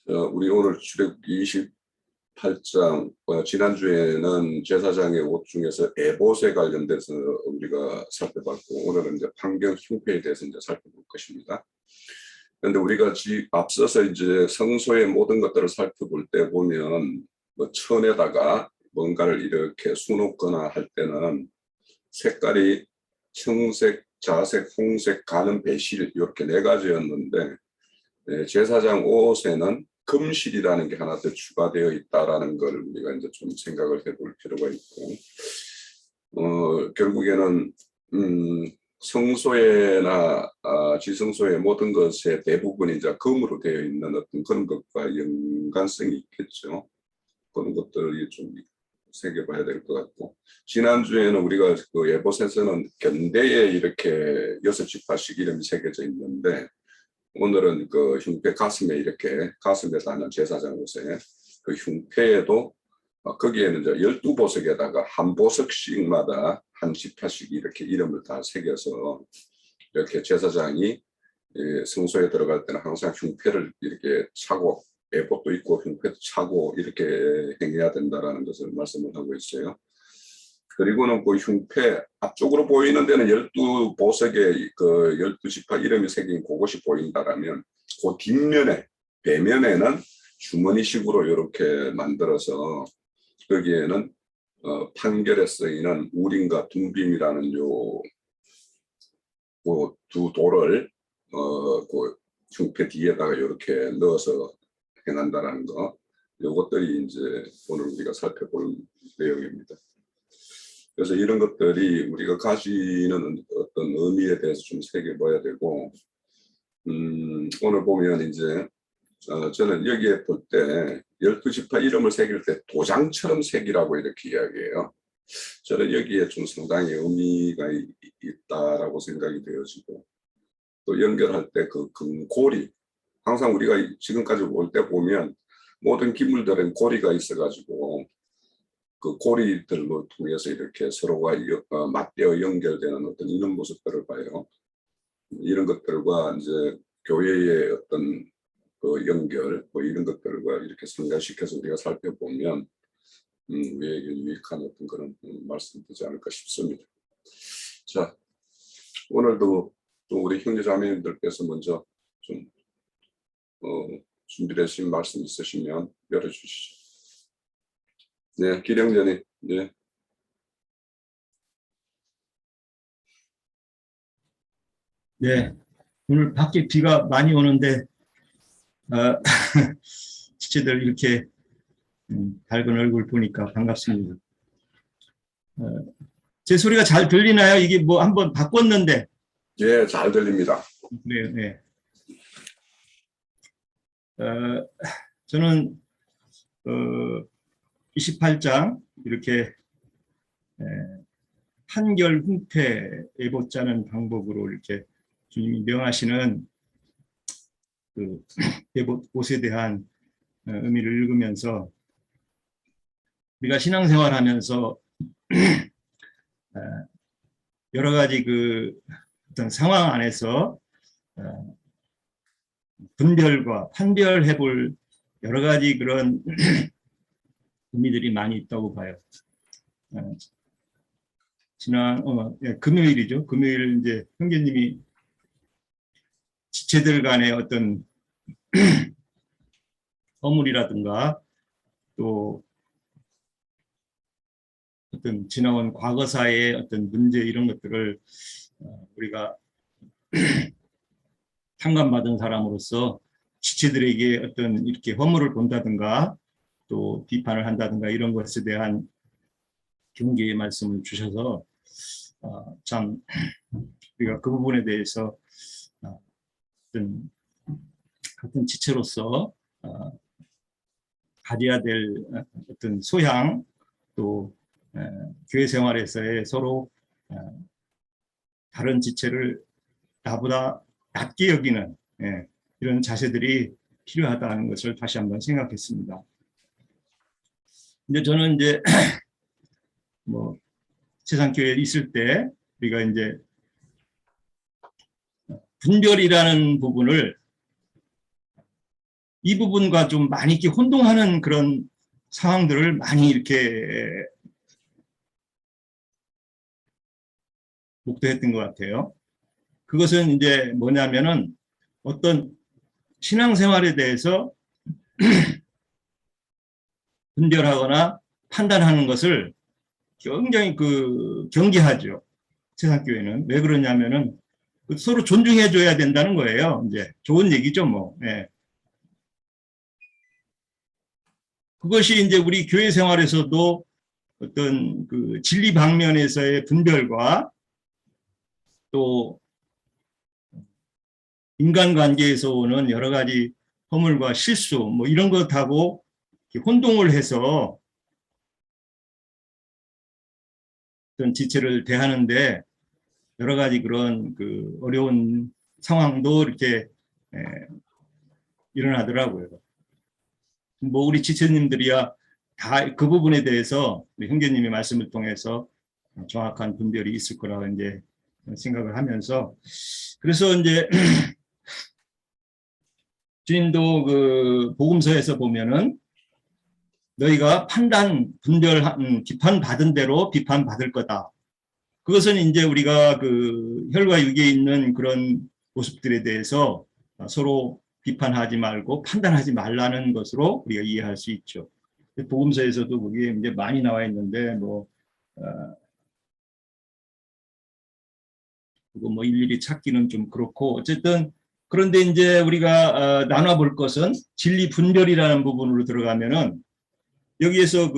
우리 오늘 출애굽 28장, 지난주에는 제사장의 옷 중에서 에봇에 관련돼서 우리가 살펴봤고, 오늘은 이제 판결 흉패에 대해서 이제 살펴볼 것입니다. 그런데 우리가 앞서서 이제 성소의 모든 것들을 살펴볼 때 보면, 천에다가 뭔가를 이렇게 수놓거나 할 때는 색깔이 청색, 자색, 홍색, 가는 배실 이렇게 네 가지였는데, 제사장 옷에는 금실이라는 게 하나 더 추가되어 있다라는 걸 우리가 이제 좀 생각을 해볼 필요가 있고, 결국에는 성소에나 지성소의 모든 것의 대부분이 이제 금으로 되어 있는 어떤 그런 것과 연관성이 있겠죠. 그런 것들이 좀 새겨봐야 될 것 같고, 지난주에는 우리가 그 에봇에서는 견대에 이렇게 6지파씩 이름이 새겨져 있는데, 오늘은 그 흉패 가슴에 이렇게 가슴에 다는 제사장 옷에 그 흉패에도 거기에는 이제 12보석에다가 한 보석씩마다 한 지파씩 이렇게 이름을 다 새겨서 이렇게 제사장이 성소에 들어갈 때는 항상 흉패를 이렇게 차고, 에봇도 있고 흉패도 차고 이렇게 행해야 된다라는 것을 말씀을 하고 있어요. 그리고는 그 흉패 앞쪽으로 보이는 데는 12보석의 그 12지파 이름이 새긴 그것이 보인다라면, 그 뒷면에, 배면에는 주머니식으로 이렇게 만들어서 거기에는 판결에 쓰이는 우림과 둠빔이라는 그 두 돌을 그 흉패 뒤에다가 이렇게 넣어서 행한다라는 거, 이것들이 이제 오늘 우리가 살펴볼 내용입니다. 그래서 이런 것들이 우리가 가지는 어떤 의미에 대해서 좀 새겨봐야 되고, 오늘 보면 이제 저는 여기에 볼 때 12지파 이름을 새길 때 도장처럼 새기라고 이렇게 이야기해요. 저는 여기에 좀 상당히 의미가 있다라고 생각이 되어지고, 또 연결할 때 그 금고리, 항상 우리가 지금까지 볼 때 보면 모든 기물들은 고리가 있어가지고 그 고리들로 통해서 이렇게 서로가 맞대어 연결되는 어떤 이런 모습들을 봐요. 이런 것들과 이제 교회의 어떤 그 연결, 이런 것들과 이렇게 상관시켜서 우리가 살펴보면 우리에게 유익한 어떤 그런 말씀이 되지 않을까 싶습니다. 자, 오늘도 또 우리 형제자매님들께서 먼저 좀 준비되신 말씀 있으시면 열어주시죠. 네, 기령전이, 네. 네, 오늘 밖에 비가 많이 오는데 지체들 이렇게 밝은 얼굴 보니까 반갑습니다. 제 소리가 잘 들리나요? 이게 뭐 한번 바꿨는데. 예, 잘 들립니다. 그래요, 네. 저는 28장 이렇게 판결 흉패에 보자는 방법으로 이렇게 주님이 명하시는 그 옷에 대한 의미를 읽으면서 우리가 신앙생활하면서 여러 가지 그 어떤 상황 안에서 분별과 판별해 볼 여러 가지 그런 의미들이 많이 있다고 봐요. 지난 금요일이죠. 금요일 이제 형제님이 지체들 간의 어떤 허물이라든가 또 어떤 지나온 과거사의 어떤 문제 이런 것들을 우리가 탕감받은 사람으로서 지체들에게 어떤 이렇게 허물을 본다든가 또 비판을 한다든가 이런 것에 대한 경계의 말씀을 주셔서 참 우리가 그 부분에 대해서 어떤 같은 지체로서 가져야 될 어떤 소양, 또 교회 생활에서의 서로 다른 지체를 나보다 낮게 여기는 이런 자세들이 필요하다는 것을 다시 한번 생각했습니다. 근데 저는 이제 뭐 세상교회에 있을 때 우리가 이제 분별이라는 부분을 이 부분과 좀 많이 이렇게 혼동하는 그런 상황들을 많이 이렇게 목도했던 것 같아요. 그것은 이제 뭐냐면은 어떤 신앙생활에 대해서 분별하거나 판단하는 것을 굉장히 경계하죠. 세상교회는. 왜 그러냐면은 서로 존중해줘야 된다는 거예요. 이제 좋은 얘기죠, 뭐. 예. 그것이 이제 우리 교회 생활에서도 어떤 진리 방면에서의 분별과 또 인간관계에서 오는 여러 가지 허물과 실수 뭐 이런 것하고 혼동을 해서 어떤 지체를 대하는데 여러 가지 그런 어려운 상황도 이렇게 일어나더라고요. 뭐 우리 지체님들이야 다 그 부분에 대해서 우리 형제님의 말씀을 통해서 정확한 분별이 있을 거라고 이제 생각을 하면서 그래서 이제 주님도 복음서에서 보면은 너희가 비판 받은 대로 비판 받을 거다. 그것은 이제 우리가 혈과 육에 있는 그런 모습들에 대해서 서로 비판하지 말고 판단하지 말라는 것으로 우리가 이해할 수 있죠. 복음서에서도 그게 이제 많이 나와 있는데 그거 뭐 일일이 찾기는 좀 그렇고 어쨌든 그런데 이제 우리가 나눠볼 것은 진리 분별이라는 부분으로 들어가면은 여기에서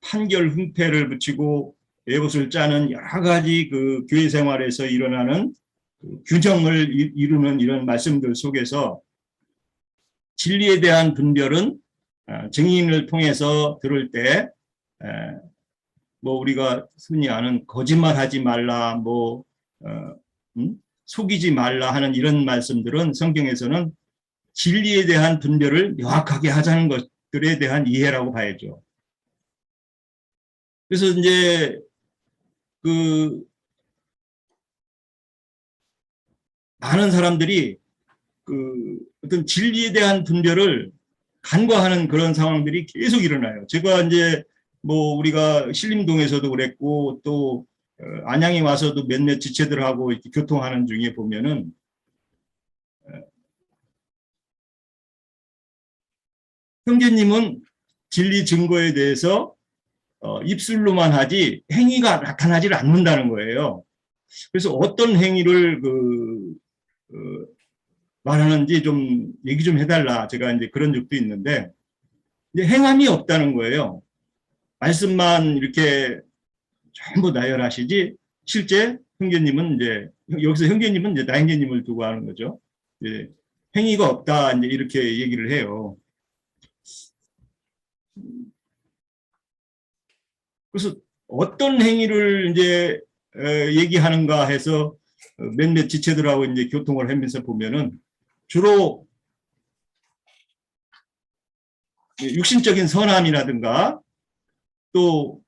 판결 흥패를 붙이고 에봇을 짜는 여러 가지 교회 생활에서 일어나는 규정을 이루는 이런 말씀들 속에서 진리에 대한 분별은 증인을 통해서 들을 때 뭐 우리가 흔히 아는 거짓말하지 말라 속이지 말라 하는 이런 말씀들은 성경에서는 진리에 대한 분별을 명확하게 하자는 것들에 대한 이해라고 봐야죠. 그래서 이제 많은 사람들이 어떤 진리에 대한 분별을 간과하는 그런 상황들이 계속 일어나요. 제가 이제 뭐 우리가 신림동에서도 그랬고 또 안양에 와서도 몇몇 지체들하고 이렇게 교통하는 중에 보면은 형제님은 진리 증거에 대해서 입술로만 하지 행위가 나타나질 않는다는 거예요. 그래서 어떤 행위를 말하는지 좀 얘기 좀 해달라. 제가 이제 그런 적도 있는데 이제 행함이 없다는 거예요. 말씀만 이렇게 전부 나열하시지 실제 형제님은 이제 여기서 형제님은 이제 나형제님을 두고 하는 거죠. 이제 행위가 없다 이제 이렇게 얘기를 해요. 그래서 어떤 행위를 이제 얘기하는가 해서 몇몇 지체들하고 이제 교통을 하면서 보면은 주로 육신적인 선함이라든가 또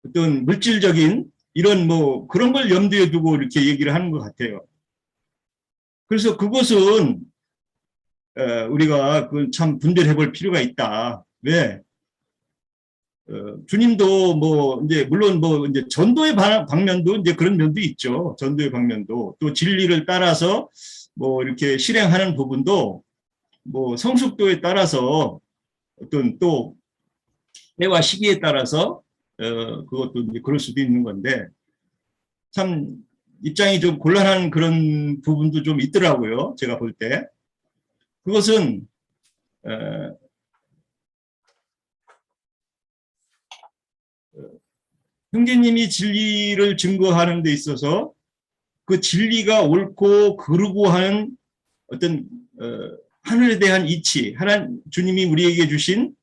어떤 물질적인 이런 뭐 그런 걸 염두에 두고 이렇게 얘기를 하는 것 같아요. 그래서 그것은 우리가 참 분별해 볼 필요가 있다. 왜? 주님도 뭐 이제 물론 뭐 이제 전도의 방면도 이제 그런 면도 있죠. 전도의 방면도 또 진리를 따라서 뭐 이렇게 실행하는 부분도 뭐 성숙도에 따라서 어떤 또 때와 시기에 따라서 그것도 이제 그럴 수도 있는 건데 참 입장이 좀 곤란한 그런 부분도 좀 있더라고요. 제가 볼 때 그것은 형제님이 진리를 증거하는 데 있어서 그 진리가 옳고 그르고 하는 어떤 하늘에 대한 이치, 하나님 주님이 우리에게 주신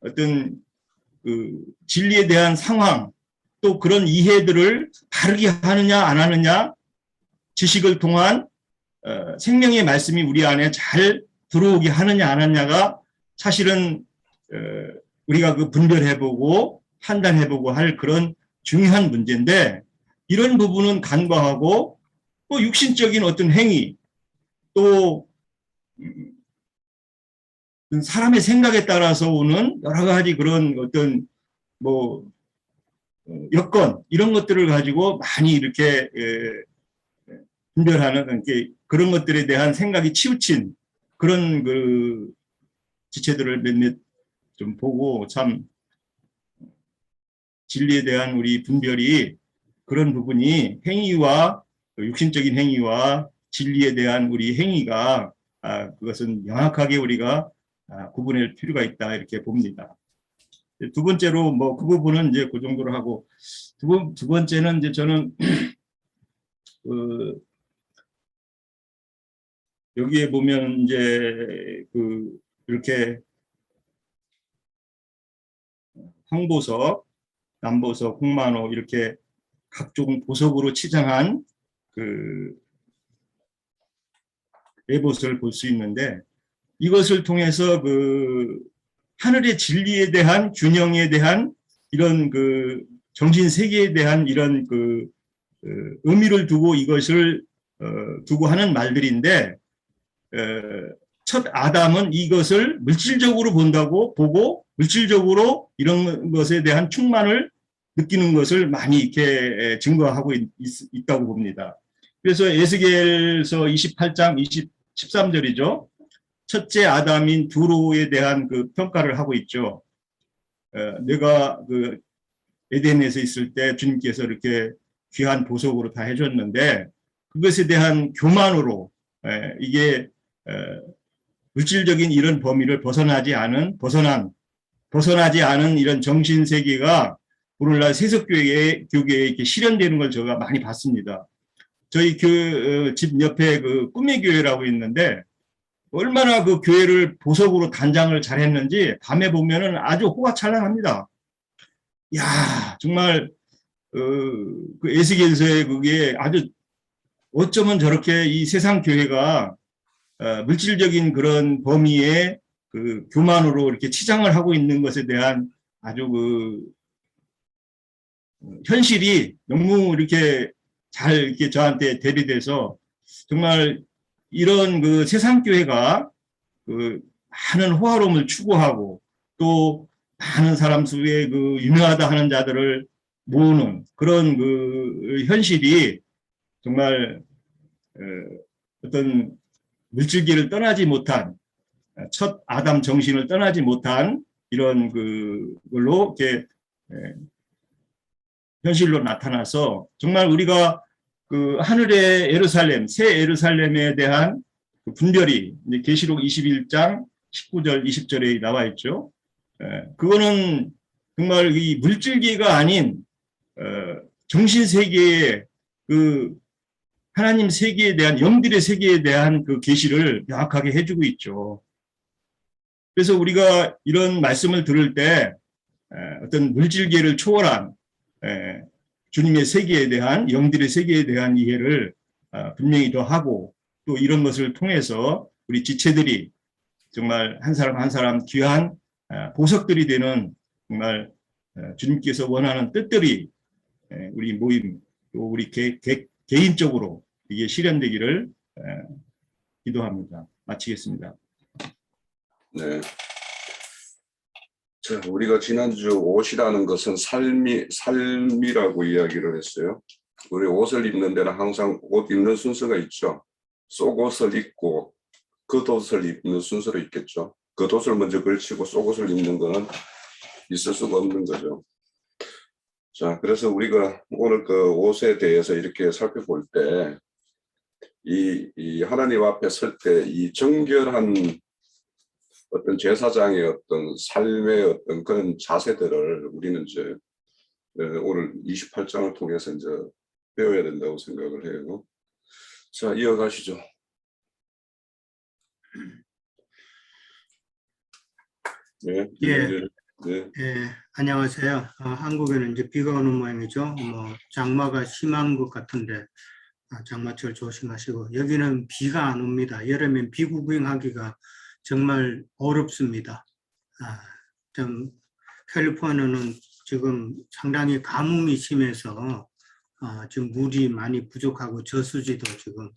어떤 진리에 대한 상황, 또 그런 이해들을 바르게 하느냐 안 하느냐, 지식을 통한 생명의 말씀이 우리 안에 잘 들어오게 하느냐 안 하느냐가 사실은 우리가 분별해보고 판단해보고 할 그런 중요한 문제인데 이런 부분은 간과하고 또 육신적인 어떤 행위 또 사람의 생각에 따라서 오는 여러 가지 그런 어떤 뭐 여건 이런 것들을 가지고 많이 이렇게 분별하는 그런 것들에 대한 생각이 치우친 그런 그 지체들을 몇몇 좀 보고 참 진리에 대한 우리 분별이 그런 부분이 행위와 육신적인 행위와 진리에 대한 우리 행위가 그것은 명확하게 우리가 구분할 필요가 있다 이렇게 봅니다. 두 번째로 뭐 그 부분은 이제 그 정도로 하고 두 번째는 이제 저는 여기에 보면 이제 이렇게 황보석, 남보석, 홍만호 이렇게 각종 보석으로 치장한 에봇을 볼 수 있는데 이것을 통해서 하늘의 진리에 대한 균형에 대한 이런 정신 세계에 대한 이런 의미를 두고 이것을 두고 하는 말들인데 첫 아담은 이것을 물질적으로 보고 물질적으로 이런 것에 대한 충만을 느끼는 것을 많이 이렇게 증거하고 있다고 봅니다. 그래서 에스겔서 28장 13절이죠. 첫째 아담인 두로에 대한 평가를 하고 있죠. 내가 에덴에서 있을 때 주님께서 이렇게 귀한 보석으로 다 해줬는데 그것에 대한 교만으로 이게 물질적인 이런 범위를 벗어나지 않은 이런 정신 세계가 오늘날 세속교계에 이렇게 실현되는 걸 제가 많이 봤습니다. 저희 집 옆에 꿈의 교회라고 있는데 얼마나 그 교회를 보석으로 단장을 잘했는지 밤에 보면은 아주 호화찬란합니다. 야 정말 그 에스겔서의 그게 아주 어쩌면 저렇게 이 세상 교회가 물질적인 그런 범위에 교만으로 이렇게 치장을 하고 있는 것에 대한 아주 현실이 너무 이렇게 잘 이렇게 저한테 대비돼서 정말 이런 세상 교회가 많은 호화로움을 추구하고 또 많은 사람 속에 유명하다 하는 자들을 모으는 그런 현실이 정말 어떤 물질계를 떠나지 못한 첫 아담 정신을 떠나지 못한 이런 걸로 이렇게 현실로 나타나서 정말 우리가 하늘의 예루살렘, 새 예루살렘에 대한 분별이 이제 계시록 21장 19절 20절에 나와 있죠. 그거는 정말 이 물질계가 아닌 정신 세계의 하나님 세계에 대한 영들의 세계에 대한 계시를 명확하게 해주고 있죠. 그래서 우리가 이런 말씀을 들을 때 어떤 물질계를 초월한 주님의 세계에 대한 영들의 세계에 대한 이해를 분명히 더 하고 또 이런 것을 통해서 우리 지체들이 정말 한 사람 한 사람 귀한 보석들이 되는 정말 주님께서 원하는 뜻들이 우리 모임 또 우리 개인적으로 이게 실현되기를 기도합니다. 마치겠습니다. 네. 자, 우리가 지난주 옷이라는 것은 삶이라고 이야기를 했어요. 우리 옷을 입는 데는 항상 옷 입는 순서가 있죠. 속옷을 입고 겉옷을 입는 순서로 있겠죠. 겉옷을 먼저 걸치고 속옷을 입는 것은 있을 수가 없는 거죠. 자, 그래서 우리가 오늘 옷에 대해서 이렇게 살펴볼 때 이 하나님 앞에 설 때 이 정결한 어떤 제사장의 어떤 삶의 어떤 그런 자세들을 우리는 이제 오늘 28장을 통해서 이제 배워야 된다고 생각을 해요. 자, 이어가시죠. 네. 예. 네. 예, 안녕하세요. 한국에는 이제 비가 오는 모양이죠. 장마가 심한 것 같은데 장마철 조심하시고 여기는 비가 안 옵니다. 여름엔 비구경하기가 정말 어렵습니다. 좀 캘리포니아는 지금 상당히 가뭄이 심해서 지금 물이 많이 부족하고 저수지도 지금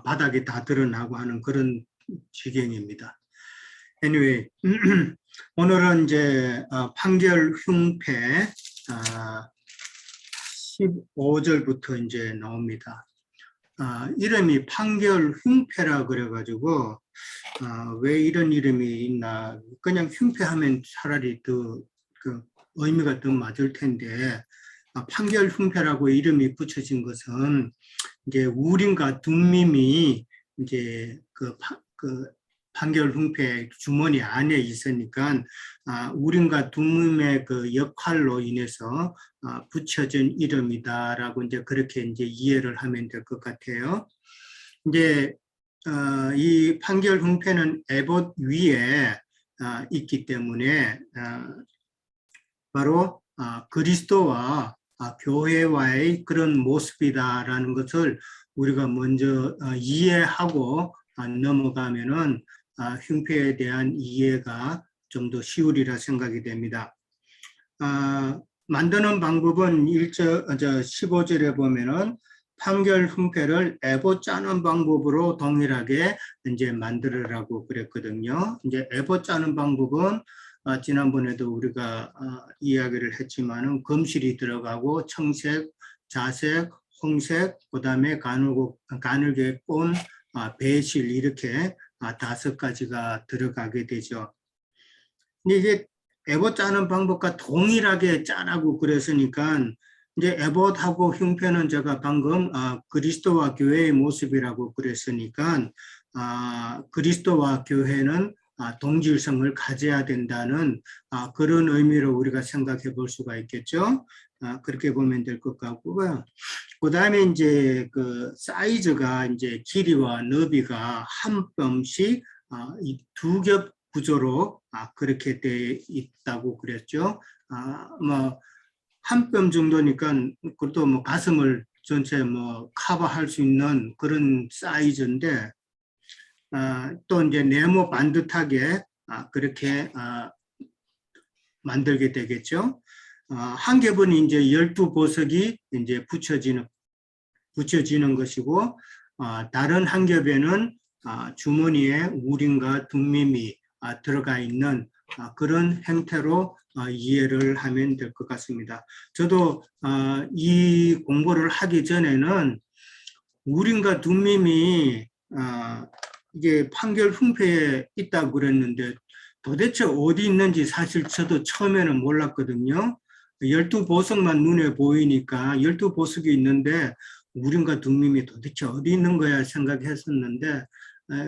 바닥이 다 드러나고 하는 그런 지경입니다. anyway, 오늘은 이제 판결 흉패 15절부터 이제 나옵니다. 이름이 판결 흉패라 그래가지고 왜 이런 이름이 있나, 그냥 흉패하면 차라리 더 그 의미가 더 맞을 텐데, 판결 흉패라고 이름이 붙여진 것은 이제 우림과 둠밈이 이제 그 판결 흉패 주머니 안에 있으니까 우림과 둠밈의 그 역할로 인해서 붙여진 이름이다라고 이제 그렇게 이제 이해를 하면 될 것 같아요. 이제 이 판결 흉패는 에봇 위에 있기 때문에 바로 그리스도와 교회와의 그런 모습이다라는 것을 우리가 먼저 이해하고 넘어가면은 흉패에 대한 이해가 좀 더 쉬우리라 생각이 됩니다. 만드는 방법은 15절에 보면은 판결 흉패를 에봇 짜는 방법으로 동일하게 이제 만들으라고 그랬거든요. 이제 에봇 짜는 방법은 지난번에도 우리가 이야기를 했지만은 검실이 들어가고 청색, 자색, 홍색, 그다음에 가늘게 꼰, 배실 이렇게 5가지가 들어가게 되죠. 근데 이게 에봇 짜는 방법과 동일하게 짜라고 그랬으니까 이제 에봇하고 흉패는 제가 방금 그리스도와 교회의 모습이라고 그랬으니까 그리스도와 교회는 동질성을 가져야 된다는 그런 의미로 우리가 생각해 볼 수가 있겠죠. 그렇게 보면 될 것 같고요. 그 다음에 이제 그 사이즈가 이제 길이와 너비가 한 뼘씩 이 2겹 구조로 그렇게 돼 있다고 그랬죠. 뭐 한 뼘 정도니까 그것도 뭐 가슴을 전체 뭐 커버할 수 있는 그런 사이즈인데 또 이제 네모 반듯하게 그렇게 만들게 되겠죠. 한 겹은 이제 12보석이 이제 붙여지는 것이고 다른 한 겹에는 주머니에 우림과 둠밈이 들어가 있는 그런 형태로 이해를 하면 될 것 같습니다. 저도 이 공부를 하기 전에는 우림과 둠밈이 이게 판결 흉패에 있다고 그랬는데 도대체 어디 있는지 사실 저도 처음에는 몰랐거든요. 12보석만 눈에 보이니까 12보석이 있는데 우림과 둠밈이 도대체 어디 있는 거야 생각했었는데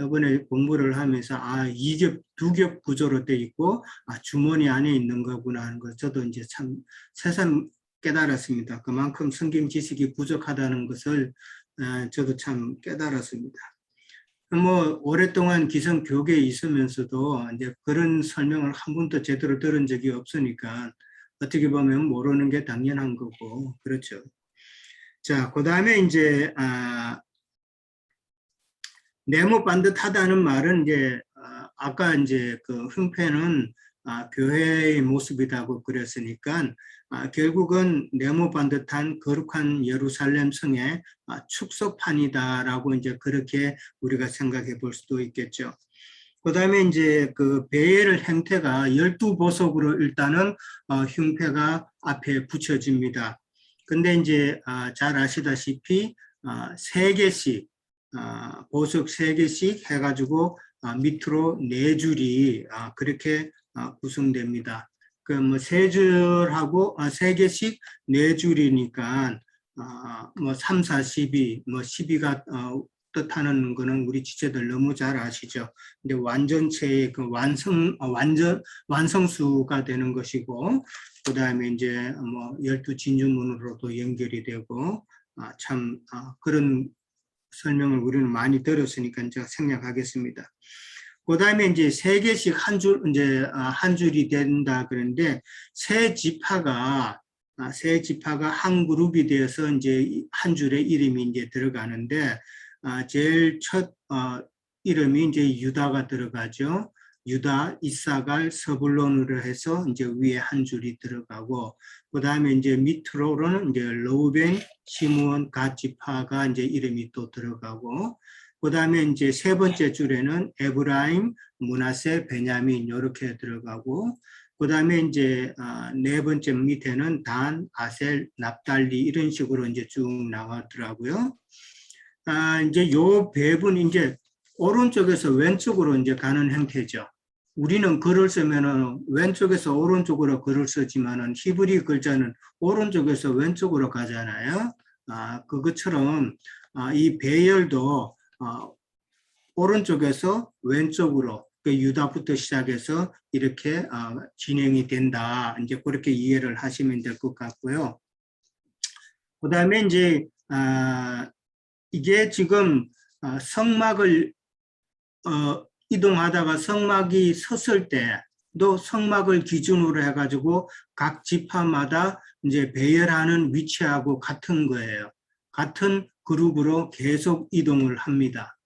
이번에 공부를 하면서 2겹 구조로 돼 있고 주머니 안에 있는 거구나 하는 걸 저도 이제 참 새삼 깨달았습니다. 그만큼 성경 지식이 부족하다는 것을 저도 참 깨달았습니다. 뭐 오랫동안 기성 교계에 있으면서도 이제 그런 설명을 한 번도 제대로 들은 적이 없으니까 어떻게 보면 모르는 게 당연한 거고 그렇죠. 자, 그 다음에 이제 네모 반듯하다는 말은 이제 아까 이제 그 흉패는 교회의 모습이라고 그랬으니까 결국은 네모 반듯한 거룩한 예루살렘 성의 축소판이다라고 이제 그렇게 우리가 생각해 볼 수도 있겠죠. 그 다음에 이제 그 베일 형태가 12보석으로 일단은 흉패가 앞에 붙여집니다. 근데 이제 잘 아시다시피 3개씩 보석 3개씩 해가지고 밑으로 4줄이 그렇게 구성됩니다. 그 뭐 3줄하고 3개씩 4줄이니까 뭐 3, 4, 12, 뭐 12가 뜻하는 거는 우리 지체들 너무 잘 아시죠. 근데 완전체의 그 완성수가 되는 것이고, 그 다음에 이제 뭐 12진주문으로도 연결이 되고, 참 그런 설명을 우리는 많이 들었으니까 제가 생략하겠습니다. 그 다음에 이제 3개씩 한 줄이 된다 그러는데 세 지파가 한 그룹이 되어서 이제 한 줄에 이름이 이제 들어가는데 제일 첫 이름이 이제 유다가 들어가죠. 유다, 이사갈, 서불론으로 해서 이제 위에 한 줄이 들어가고, 그 다음에 이제 밑으로는 이제 러우벤, 시므온, 갓 지파가 이제 이름이 또 들어가고, 그다음에 이제 세 번째 줄에는 에브라임, 므낫세, 베냐민 이렇게 들어가고, 그다음에 이제 네 번째 밑에는 단, 아셀, 납달리 이런 식으로 이제 쭉 나가더라고요. 이제 요 배분 이제 오른쪽에서 왼쪽으로 이제 가는 형태죠. 우리는 글을 쓰면은 왼쪽에서 오른쪽으로 글을 쓰지만은 히브리 글자는 오른쪽에서 왼쪽으로 가잖아요. 그것처럼 이 배열도 오른쪽에서 왼쪽으로 유다부터 시작해서 이렇게 진행이 된다. 이제 그렇게 이해를 하시면 될 것 같고요. 그다음에 이제 이게 지금 성막을 이동하다가 성막이 섰을 때도 성막을 기준으로 해가지고 각 지파마다 이제 배열하는 위치하고 같은 거예요. 같은 그룹으로 계속 이동을 합니다.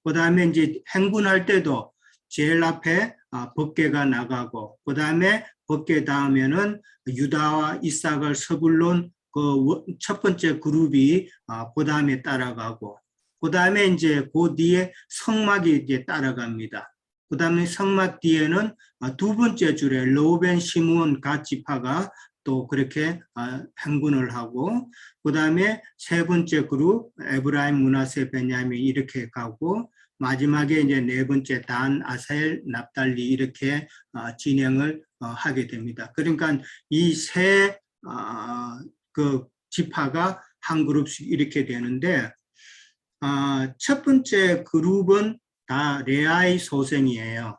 그 다음에 이제 행군할 때도 제일 앞에 법궤가 나가고, 그 다음에 법궤 다음에는 유다와 이삭을 서불론 그 첫 번째 그룹이 그 다음에 따라가고, 그 다음에 이제 그 뒤에 성막이 이제 따라갑니다. 그 다음에 성막 뒤에는 두 번째 줄에 르우벤, 시므온, 갓 지파가 또 그렇게 행군을 하고, 그 다음에 세 번째 그룹 에브라임, 므낫세, 베냐민 이렇게 가고, 마지막에 이제 네 번째 단, 아셀, 납달리 이렇게 진행을 하게 됩니다. 그러니까 이 세 그 지파가 한 그룹씩 이렇게 되는데, 첫 번째 그룹은 다 레아의 소생이에요.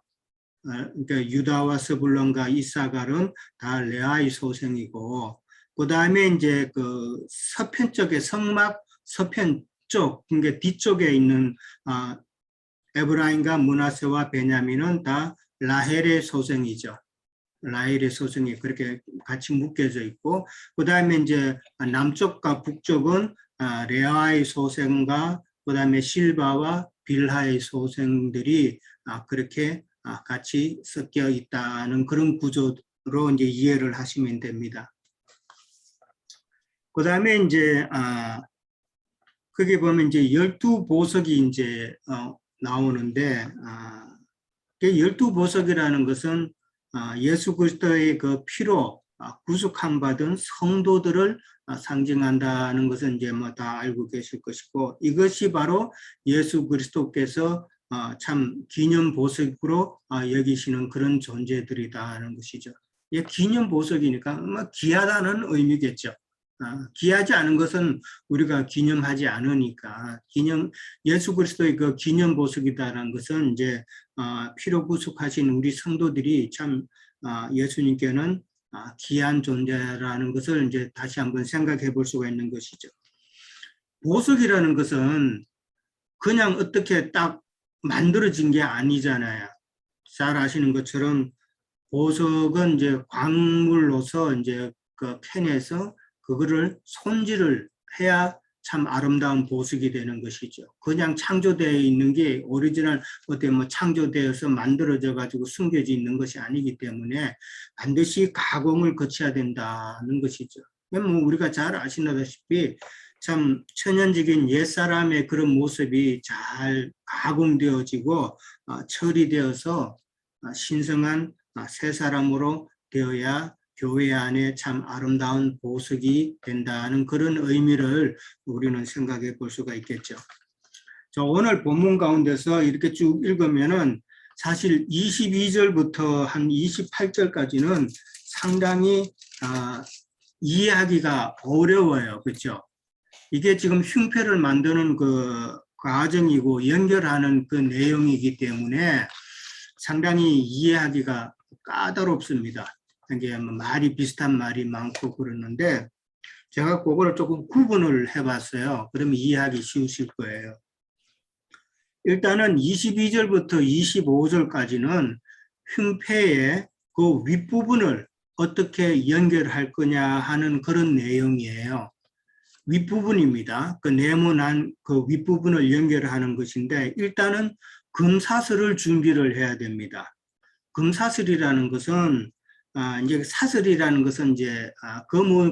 그러니까 유다와 스불론과 이사갈은 다 레아의 소생이고, 그 다음에 이제 그 서편 쪽에 성막 서편 쪽, 그러니까 뒤쪽에 있는 에브라임과 므낫세와 베냐민은 다 라헬의 소생이죠. 라헬의 소생이 그렇게 같이 묶여져 있고, 그 다음에 이제 남쪽과 북쪽은 레아의 소생과 그 다음에 실바와 빌하의 소생들이 그렇게 같이 섞여 있다는 그런 구조로 이제 이해를 하시면 됩니다. 그 다음에 이제 거기 보면 이제 12보석이 이제 나오는데, 12보석이라는 것은 예수 그리스도의 그 피로 구속함 받은 성도들을 상징한다는 것은 이제 뭐 다 알고 계실 것이고, 이것이 바로 예수 그리스도께서 참 기념 보석으로 여기시는 그런 존재들이다는 것이죠. 이 기념 보석이니까 뭐 귀하다는 의미겠죠. 귀하지 않은 것은 우리가 기념하지 않으니까 예수 그리스도의 그 기념 보석이다라는 것은 이제 피로 구속하신 우리 성도들이 참 예수님께는 귀한 존재라는 것을 이제 다시 한번 생각해 볼 수가 있는 것이죠. 보석이라는 것은 그냥 어떻게 딱 만들어진 게 아니잖아요. 잘 아시는 것처럼 보석은 이제 광물로서 이제 그 캔에서 그거를 손질을 해야 참 아름다운 보석이 되는 것이죠. 그냥 창조되어 있는 게 오리지널 어때 뭐 창조되어서 만들어져 가지고 숨겨져 있는 것이 아니기 때문에 반드시 가공을 거쳐야 된다는 것이죠. 뭐 우리가 잘 아시다시피 참 천연적인 옛사람의 그런 모습이 잘 가공되어지고 처리되어서 신성한 새 사람으로 되어야 교회 안에 참 아름다운 보석이 된다는 그런 의미를 우리는 생각해 볼 수가 있겠죠. 오늘 본문 가운데서 이렇게 쭉 읽으면은 사실 22절부터 한 28절까지는 상당히 이해하기가 어려워요. 그렇죠? 이게 지금 흉패를 만드는 그 과정이고 연결하는 그 내용이기 때문에 상당히 이해하기가 까다롭습니다. 이게 말이 비슷한 말이 많고 그러는데 제가 그거를 조금 구분을 해봤어요. 그러면 이해하기 쉬우실 거예요. 일단은 22절부터 25절까지는 흉패의 그 윗부분을 어떻게 연결할 거냐 하는 그런 내용이에요. 윗부분입니다. 그 네모난 그 윗부분을 연결하는 것인데 일단은 금사슬을 준비를 해야 됩니다. 금사슬이라는 것은 이제 사슬이라는 것은 이제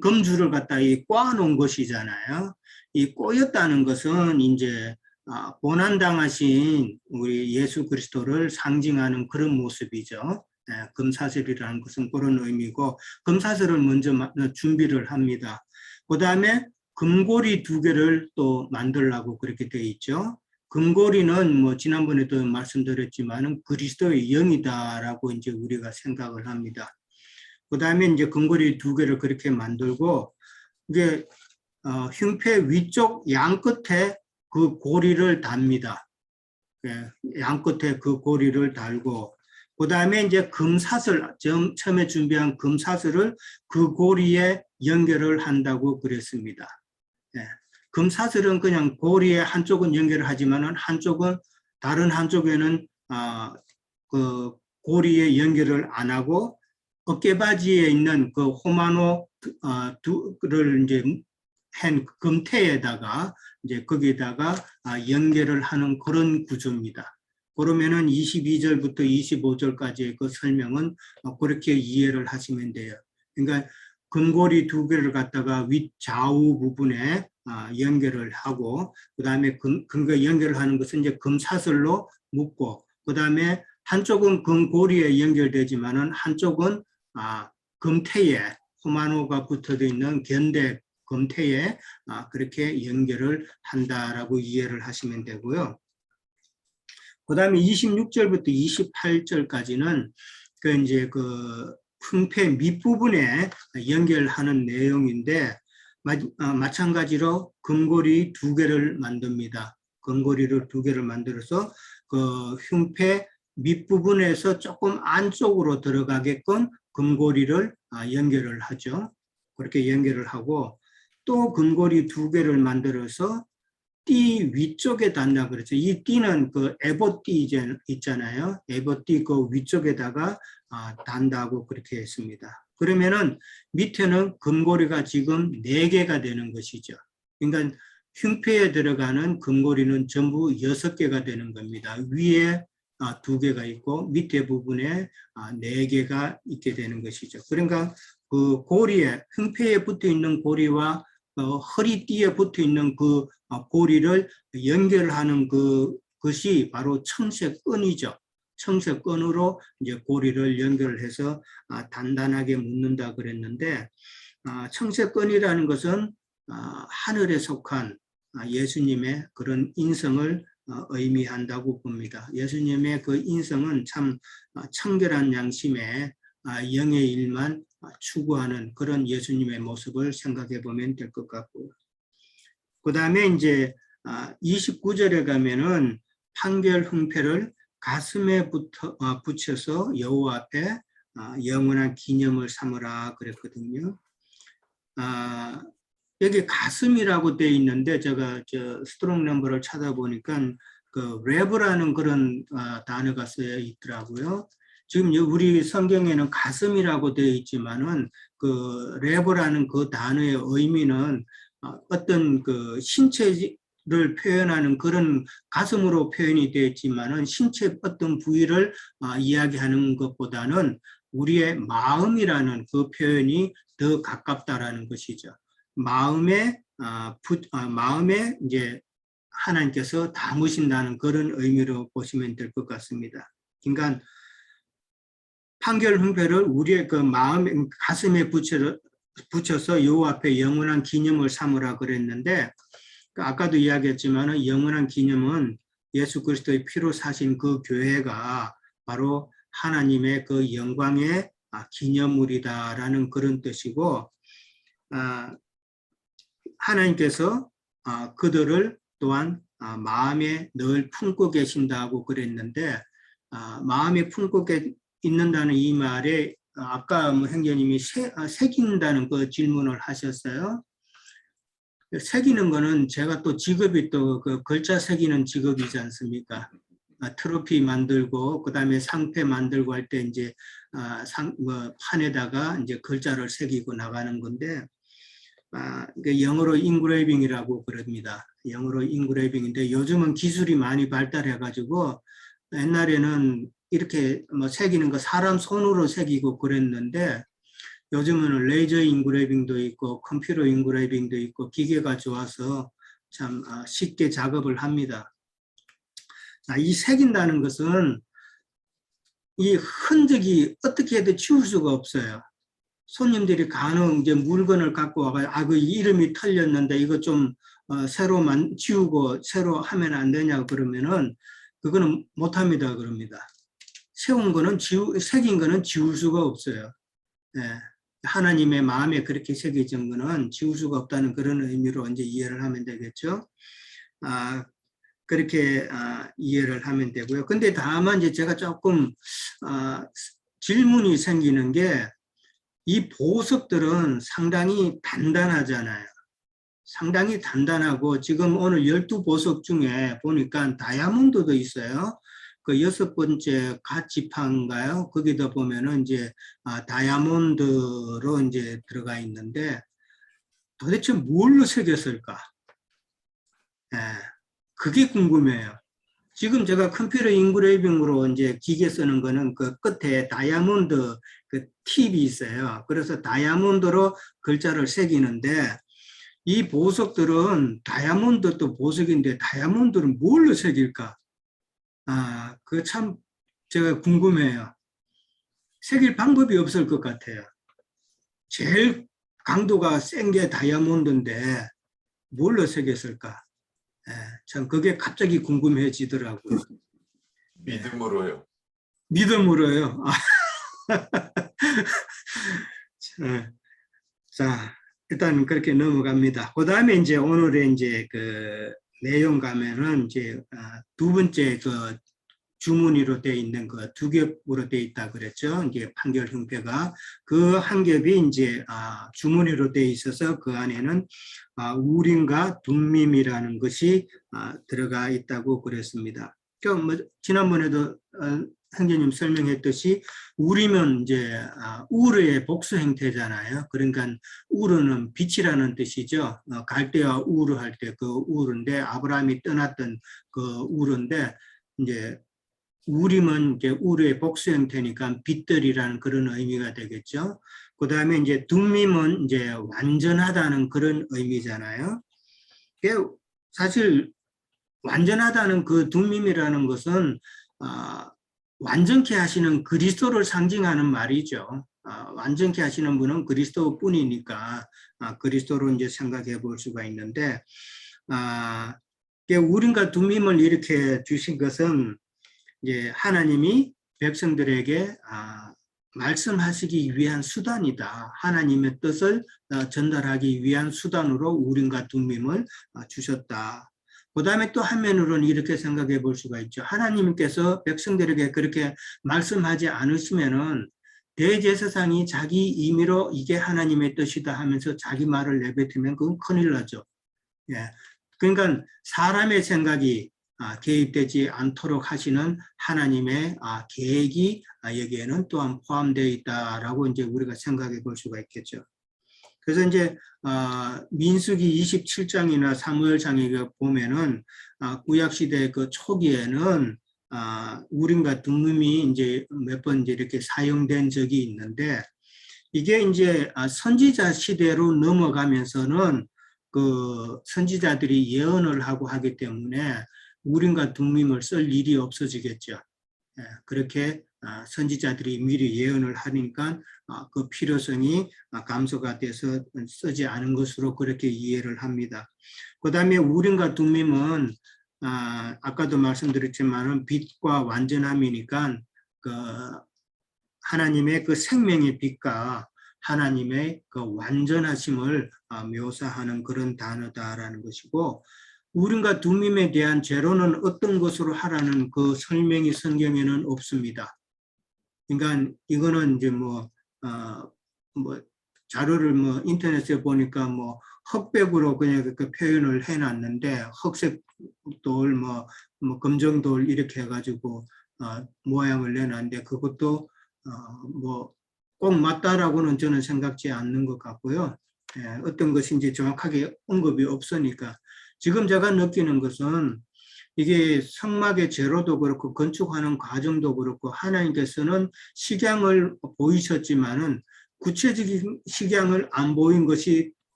금줄을 갖다 꽈놓은 것이잖아요. 이 꼬였다는 것은 이제 고난당하신 우리 예수 그리스도를 상징하는 그런 모습이죠. 금사슬이라는 것은 그런 의미고, 금사슬을 먼저 준비를 합니다. 그 다음에 금고리 2개를 또 만들라고 그렇게 되어 있죠. 금고리는 뭐 지난번에도 말씀드렸지만은 그리스도의 영이다라고 이제 우리가 생각을 합니다. 그 다음에 이제 금고리 2개를 그렇게 만들고, 이제 흉패 위쪽 양 끝에 그 고리를 답니다. 양 끝에 그 고리를 달고, 그 다음에 이제 금사슬, 처음에 준비한 금사슬을 그 고리에 연결을 한다고 그랬습니다. 금사슬은 그냥 고리에 한쪽은 연결을 하지만은 다른 한쪽에는 그 고리에 연결을 안 하고 어깨바지에 있는 그 호마노를 이제 한 금태에다가 이제 거기에다가 연결을 하는 그런 구조입니다. 그러면은 22절부터 25절까지의 그 설명은 그렇게 이해를 하시면 돼요. 그러니까 금고리 2개를 갖다가 윗 좌우 부분에 연결을 하고, 그 다음에 연결을 하는 것은 이제 금사슬로 묶고, 그 다음에 한쪽은 금고리에 연결되지만은 한쪽은 금태에 호마노가 붙어져 있는 견대 금태에 그렇게 연결을 한다라고 이해를 하시면 되고요. 그 다음에 26절부터 28절까지는 이제 그 흉패 밑부분에 연결하는 내용인데, 마찬가지로 금고리 2개를 만듭니다. 금고리를 2개를 만들어서 그 흉패 밑부분에서 조금 안쪽으로 들어가게끔 금고리를 연결을 하죠. 그렇게 연결을 하고, 또 금고리 2개를 만들어서 띠 위쪽에 단다 그랬죠. 이 띠는 그 에보띠 있잖아요. 에보띠 그 위쪽에다가 단다고 그렇게 했습니다. 그러면은 밑에는 금고리가 지금 4개가 되는 것이죠. 그러니까 흉패에 들어가는 금고리는 전부 6개가 되는 겁니다. 위에 2개가 있고 밑에 부분에 4개가 있게 되는 것이죠. 그러니까 그 고리에, 흉패에 붙어 있는 고리와 허리띠에 붙어 있는 그 고리를 연결하는 그것이 바로 청색끈이죠. 청색끈으로 이제 고리를 연결해서 단단하게 묶는다 그랬는데, 청색끈이라는 것은 하늘에 속한 예수님의 그런 인성을 의미한다고 봅니다. 예수님의 그 인성은 참 청결한 양심에 영의 일만 추구하는 그런 예수님의 모습을 생각해 보면 될 것 같고요. 그 다음에 이제 29절에 가면은 판결 흉패를 가슴에 붙여서 여호와 앞에 영원한 기념을 삼으라 그랬거든요. 여기 가슴이라고 되어 있는데, 제가 스트롱 넘버를 찾아보니까 그 레브라는 그런 단어가 쓰여 있더라고요. 지금 우리 성경에는 가슴이라고 되어 있지만은 그 레브라는 그 단어의 의미는 어떤 그 신체를 표현하는 그런 가슴으로 표현이 되어 있지만은 신체 어떤 부위를 이야기하는 것보다는 우리의 마음이라는 그 표현이 더 가깝다라는 것이죠. 마음에 이제 하나님께서 담으신다는 그런 의미로 보시면 될 것 같습니다. 그러니까 판결 흉패를 우리의 그 마음 가슴에 붙여서 여호와 앞에 영원한 기념을 삼으라 그랬는데, 아까도 이야기했지만 영원한 기념은 예수 그리스도의 피로 사신 그 교회가 바로 하나님의 그 영광의 기념물이다라는 그런 뜻이고, 하나님께서 그들을 또한 마음에 늘 품고 계신다고 그랬는데, 마음에 품고 있는다는 이 말에 아까 행자님이 새긴다는 그 질문을 하셨어요. 새기는 거는 제가 또 직업이 또 그 글자 새기는 직업이지 않습니까? 트로피 만들고 그다음에 상패 만들고 할 때 이제 판에다가 이제 글자를 새기고 나가는 건데, 영어로 인그레이빙이라고 그럽니다. 영어로 인그레이빙인데 요즘은 기술이 많이 발달해 가지고 옛날에는 이렇게 새기는 거 사람 손으로 새기고 그랬는데, 요즘은 레이저 인그레이빙도 있고 컴퓨터 인그레이빙도 있고 기계가 좋아서 참 쉽게 작업을 합니다. 자, 이 새긴다는 것은 이 흔적이 어떻게 해도 지울 수가 없어요. 손님들이 간혹 이제 물건을 갖고 와가 그 이름이 틀렸는데 이거 좀 새로 지우고 새로 하면 안 되냐고 그러면은 그거는 못 합니다. 그럽니다. 새긴 거는 지울 수가 없어요. 예. 하나님의 마음에 그렇게 새겨진 거는 지울 수가 없다는 그런 의미로 이제 이해를 하면 되겠죠. 그렇게 이해를 하면 되고요. 근데 다만 이제 제가 조금 질문이 생기는 게 이 보석들은 상당히 단단하잖아요. 상당히 단단하고 지금 오늘 12보석 중에 보니까 다이아몬드도 있어요. 그 6번째 갓지파인가요? 거기다 보면은 이제 다이아몬드로 이제 들어가 있는데 도대체 뭘로 새겼을까? 예, 그게 궁금해요. 지금 제가 컴퓨터 인그레이빙으로 이제 기계 쓰는 거는 그 끝에 다이아몬드 그 팁이 있어요. 그래서 다이아몬드로 글자를 새기는데 이 보석들은 다이아몬드도 보석인데 다이아몬드는 뭘로 새길까? 그 참 제가 궁금해요. 새길 방법이 없을 것 같아요. 제일 강도가 센 게 다이아몬드인데 뭘로 새겼을까? 참 그게 갑자기 궁금해지더라고요. 믿음으로요. 믿음으로요. 자, 일단 그렇게 넘어갑니다. 그 다음에 이제 오늘의 이제 그 내용 가면은 이제 두 번째 그 주문위로 되어 있는 그 두 겹으로 되어 있다 그랬죠. 이제 판결 형태가 그 한 겹이 이제 주문위로 되어 있어서 그 안에는 우림과 둠밈이라는 것이 들어가 있다고 그랬습니다. 뭐 지난번에도 형제님 설명했듯이 우림은 이제 우르의 복수 형태잖아요. 그러니까 우르는 빛이라는 뜻이죠. 갈대와 우르 할 때 그 우르인데 아브라함이 떠났던 그 우르인데 이제 우림은 이제 우르의 복수 형태니까 빛들이라는 그런 의미가 되겠죠. 그 다음에 이제 둠밈은 이제 완전하다는 그런 의미잖아요. 사실 완전하다는 그 둠밈이라는 것은 완전케 하시는 그리스도를 상징하는 말이죠. 완전케 하시는 분은 그리스도뿐이니까 그리스도로 이제 생각해 볼 수가 있는데 우림과 둠밈을 이렇게 주신 것은 이제 하나님이 백성들에게 말씀하시기 위한 수단이다. 하나님의 뜻을 전달하기 위한 수단으로 우림과 둠밈을 주셨다. 그 다음에 또 한면으로는 이렇게 생각해 볼 수가 있죠. 하나님께서 백성들에게 그렇게 말씀하지 않으시면은 대제사장이 자기 임의로 이게 하나님의 뜻이다 하면서 자기 말을 내뱉으면 그건 큰일 나죠. 예. 그러니까 사람의 생각이 개입되지 않도록 하시는 하나님의 계획이 여기에는 또한 포함되어 있다라고 이제 우리가 생각해 볼 수가 있겠죠. 그래서 이제 민수기 27장이나 사무엘장에 보면은 구약 시대 그 초기에는 우림과 둠밈이 이제 몇 번 이제 이렇게 사용된 적이 있는데 이게 이제 선지자 시대로 넘어가면서는 그 선지자들이 예언을 하고 하기 때문에 우림과 둠밈을 쓸 일이 없어지겠죠. 그렇게 선지자들이 미리 예언을 하니까 그 필요성이 감소가 돼서 쓰지 않은 것으로 그렇게 이해를 합니다. 그 다음에 우림과 둠밈은 아까도 말씀드렸지만 빛과 완전함이니까 그 하나님의 그 생명의 빛과 하나님의 그 완전하심을 묘사하는 그런 단어다라는 것이고 우림과 둠밈에 대한 재료는 어떤 것으로 하라는 그 설명이 성경에는 없습니다. 그러니까 이거는 이제 뭐 자료를 뭐 인터넷에 보니까 뭐 흑백으로 그냥 그 표현을 해놨는데 흑색 돌 뭐 검정돌 이렇게 해가지고 모양을 내놨는데 그것도 뭐 꼭 맞다라고는 저는 생각지 않는 것 같고요. 어떤 것인지 정확하게 언급이 없으니까 지금 제가 느끼는 것은 이게 성막의 재료도 그렇고 건축하는 과정도 그렇고 하나님께서는 식양을 보이셨지만은 구체적인 식양을 안 보인 것이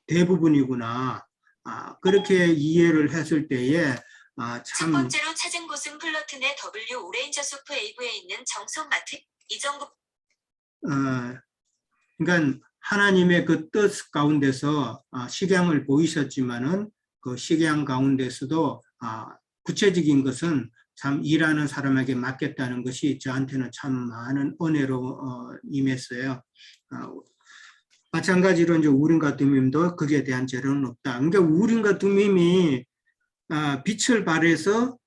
대부분이구나. 그렇게 이해를 했을 때에 첫 참 번째로 찾은 곳은 플러튼 의 W 오레인저 소프 에이브에 있는 정성마트 이정국. 그러니까 하나님의 그 뜻 가운데서 식양을 보이셨지만은 그 식양 가운데서도 구체적인 것은 참 일하는 사람에게 맡겼다는 것이 저한테는 참 많은 은혜로 임했어요. 마찬가지로 이제 우림과 둠밈도 거기에 대한 재료는 없다. 그러니까 우림과 둠밈이 빛을 발해서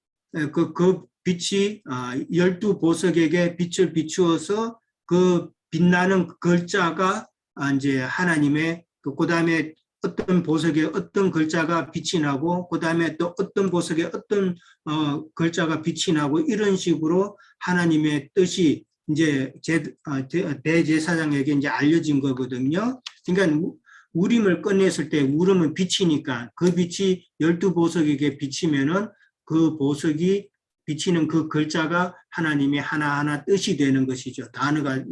그 빛이 12보석에게 빛을 비추어서 그 빛나는 글자가 이제 하나님의 그다음에 어떤 보석에 어떤 글자가 빛이 나고 그다음에 또 어떤 보석에 어떤 글자가 빛이 나고 이런 식으로 하나님의 뜻이 이제 대제사장에게 이제 알려진 거거든요. 그러니까 우림을 꺼냈을 때 우림은 빛이니까 그 빛이 12보석에게 비치면은 그 보석이 비치는 그 글자가 하나님의 하나하나 뜻이 되는 것이죠. 단어가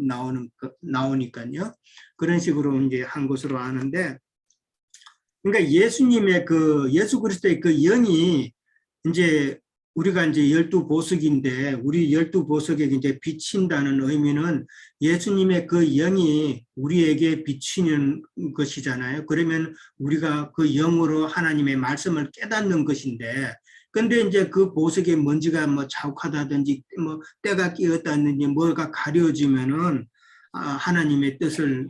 나오니까요. 그런 식으로 이제 한 것으로 아는데, 그러니까 예수님의 예수 그리스도의 그 영이 이제 우리가 이제 12보석인데 우리 12보석에 이제 비친다는 의미는 예수님의 그 영이 우리에게 비치는 것이잖아요. 그러면 우리가 그 영으로 하나님의 말씀을 깨닫는 것인데, 근데 이제 그 보석에 먼지가 뭐 자욱하다든지 뭐 때가 끼었다든지 뭐가 가려지면은 하나님의 뜻을